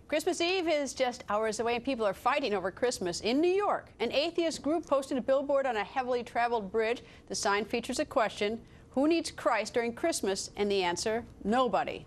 Christmas Eve is just hours away and people are fighting over Christmas in New York. An atheist group posted a billboard on a heavily traveled bridge. The sign features a question: who needs Christ during Christmas? And the answer: nobody.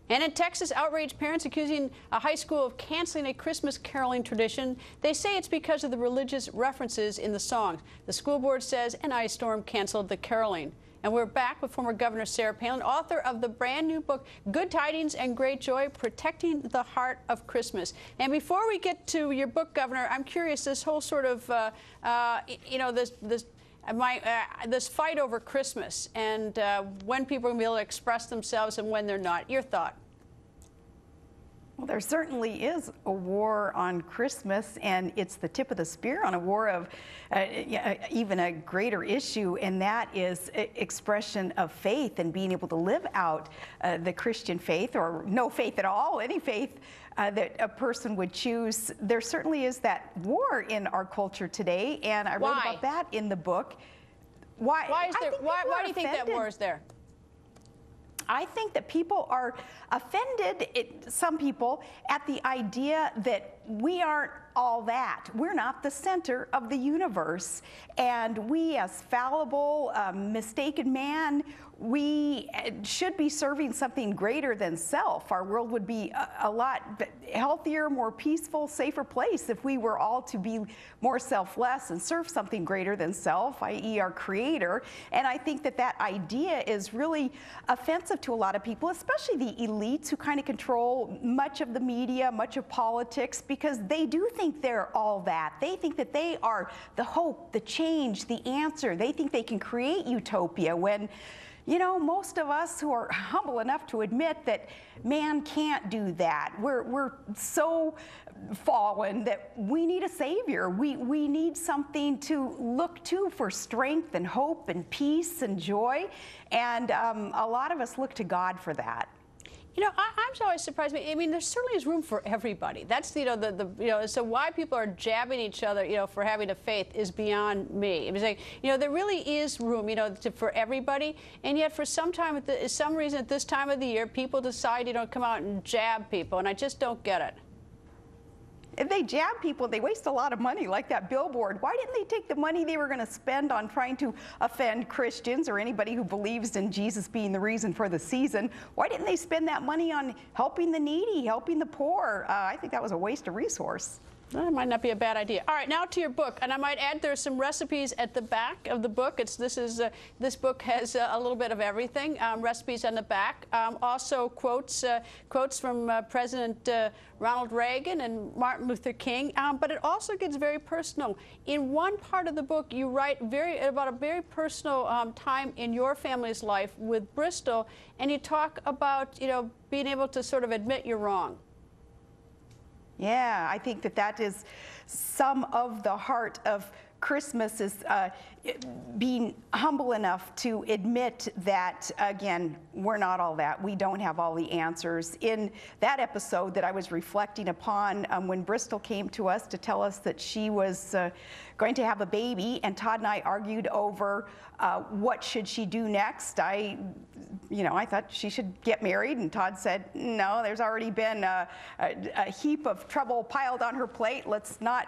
And in Texas, outraged parents accusing a high school of canceling a Christmas caroling tradition. They say it's because of the religious references in the songs. The school board says an ice storm canceled the caroling. And we're back with former Governor Sarah Palin, author of the brand new book, Good Tidings and Great Joy, Protecting the Heart of Christmas. And before we get to your book, Governor, I'm curious, this whole sort of, this fight over Christmas and when people are going to be able to express themselves and when they're not. Your thought? Well, there certainly is a war on Christmas, and it's the tip of the spear on a war of even a greater issue, and that is expression of faith and being able to live out the Christian faith, or no faith at all, any faith that a person would choose. There certainly is that war in our culture today, and I wrote about that in the book. Why do you think that war is there? I think that people are offended, some people, at the idea that we aren't all that. We're not the center of the universe. And we, as fallible, mistaken man, we should be serving something greater than self. Our world would be a lot healthier, more peaceful, safer place if we were all to be more selfless and serve something greater than self, i.e. our Creator. And I think that that idea is really offensive to a lot of people, especially the elites who kind of control much of the media, much of politics, because they do think they're all that. They think that they are the hope, the change, the answer. They think they can create utopia when, you know, most of us who are humble enough to admit that man can't do that. We're so fallen that we need a savior. We need something to look to for strength and hope and peace and joy. And a lot of us look to God for that. You know, I'm always surprised. I mean, there certainly is room for everybody. That's, so why people are jabbing each other, for having a faith is beyond me. It was like, there really is room, for everybody. And yet, for some reason at this time of the year, people decide, come out and jab people, and I just don't get it. If they jab people, they waste a lot of money, like that billboard. Why didn't they take the money they were going to spend on trying to offend Christians or anybody who believes in Jesus being the reason for the season? Why didn't they spend that money on helping the needy, helping the poor? I think that was a waste of resource. That might not be a bad idea. All right, now to your book, and I might add there's some recipes at the back of the book. This book has a little bit of everything. Recipes on the back, also quotes from President Ronald Reagan and Martin Luther King. But it also gets very personal. In one part of the book, you write about a very personal time in your family's life with Bristol, and you talk about being able to sort of admit you're wrong. Yeah, I think that is some of the heart of Christmas, is being humble enough to admit that, again, we're not all that. We don't have all the answers. In that episode that I was reflecting upon, when Bristol came to us to tell us that she was going to have a baby, and Todd and I argued over what should she do next. I thought she should get married, and Todd said, no, there's already been a heap of trouble piled on her plate. Let's not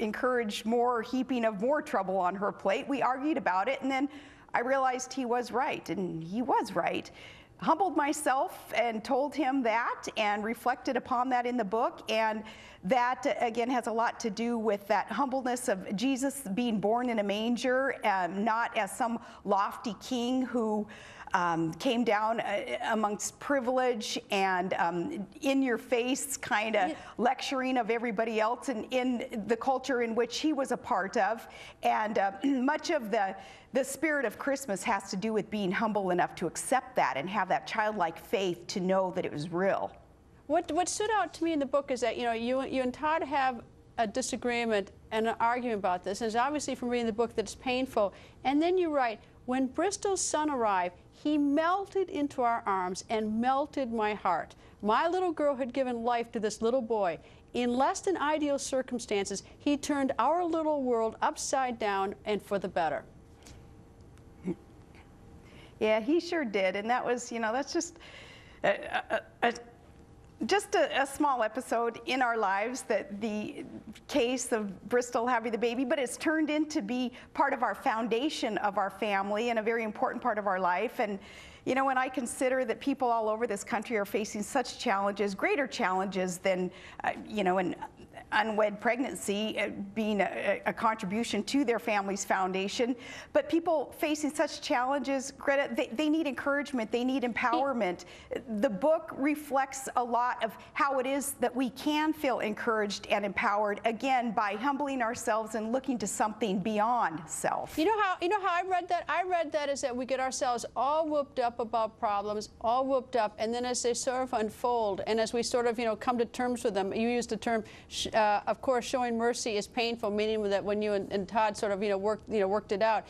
encourage more heaping of more trouble on her plate. We argued about it, and then I realized he was right, and he was right. Humbled myself and told him that, and reflected upon that in the book, and that again has a lot to do with that humbleness of Jesus being born in a manger, not as some lofty king who came down amongst privilege and in your face kind of lecturing of everybody else in the culture in which he was a part of. And much of the spirit of Christmas has to do with being humble enough to accept that and have that childlike faith to know that it was real. What stood out to me in the book is that you and Todd have a disagreement and an argument about this, and it's obviously from reading the book that it's painful. And then you write, when Bristol's son arrived, he melted into our arms and melted my heart. My little girl had given life to this little boy. In less than ideal circumstances, he turned our little world upside down and for the better. Yeah, he sure did. And that was, that's just Just a small episode in our lives, that the case of Bristol having the baby, but it's turned into be part of our foundation of our family and a very important part of our life. And you know, when I consider that people all over this country are facing such challenges, greater challenges than, you know, an unwed pregnancy being a contribution to their family's foundation, but people facing such challenges, Greta, they need encouragement, they need empowerment. The book reflects a lot of how it is that we can feel encouraged and empowered, again, by humbling ourselves and looking to something beyond self. You know how I read that? I read that as that we get ourselves all whooped up about problems, all whooped up, and then as they sort of unfold, and as we sort of, you know, come to terms with them, you used the term, of course, showing mercy is painful, meaning that when you and Todd sort of, worked it out.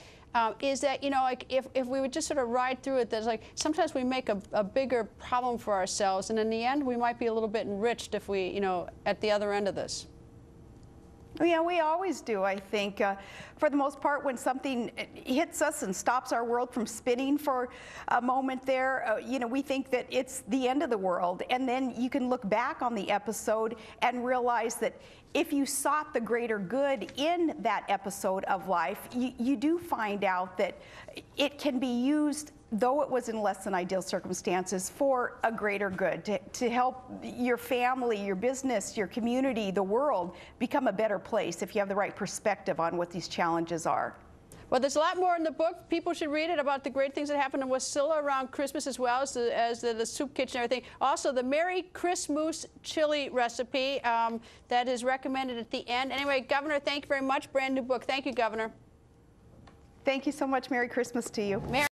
Is that, you know, like if we would just sort of ride through it, there's like sometimes we make a bigger problem for ourselves, and in the end, we might be a little bit enriched if we, you know, at the other end of this. Yeah, we always do, I think. For the most part, when something hits us and stops our world from spinning for a moment there, you know, we think that it's the end of the world. And then you can look back on the episode and realize that if you sought the greater good in that episode of life, you do find out that it can be used, though it was in less than ideal circumstances, for a greater good, to help your family, your business, your community, the world become a better place if you have the right perspective on what these challenges are. Well, there's a lot more in the book. People should read it about the great things that happen in Wasilla around Christmas, as well as the soup kitchen and everything. Also, the Merry Christmas chili recipe that is recommended at the end. Anyway, Governor, thank you very much. Brand new book. Thank you, Governor. Thank you so much. Merry Christmas to you.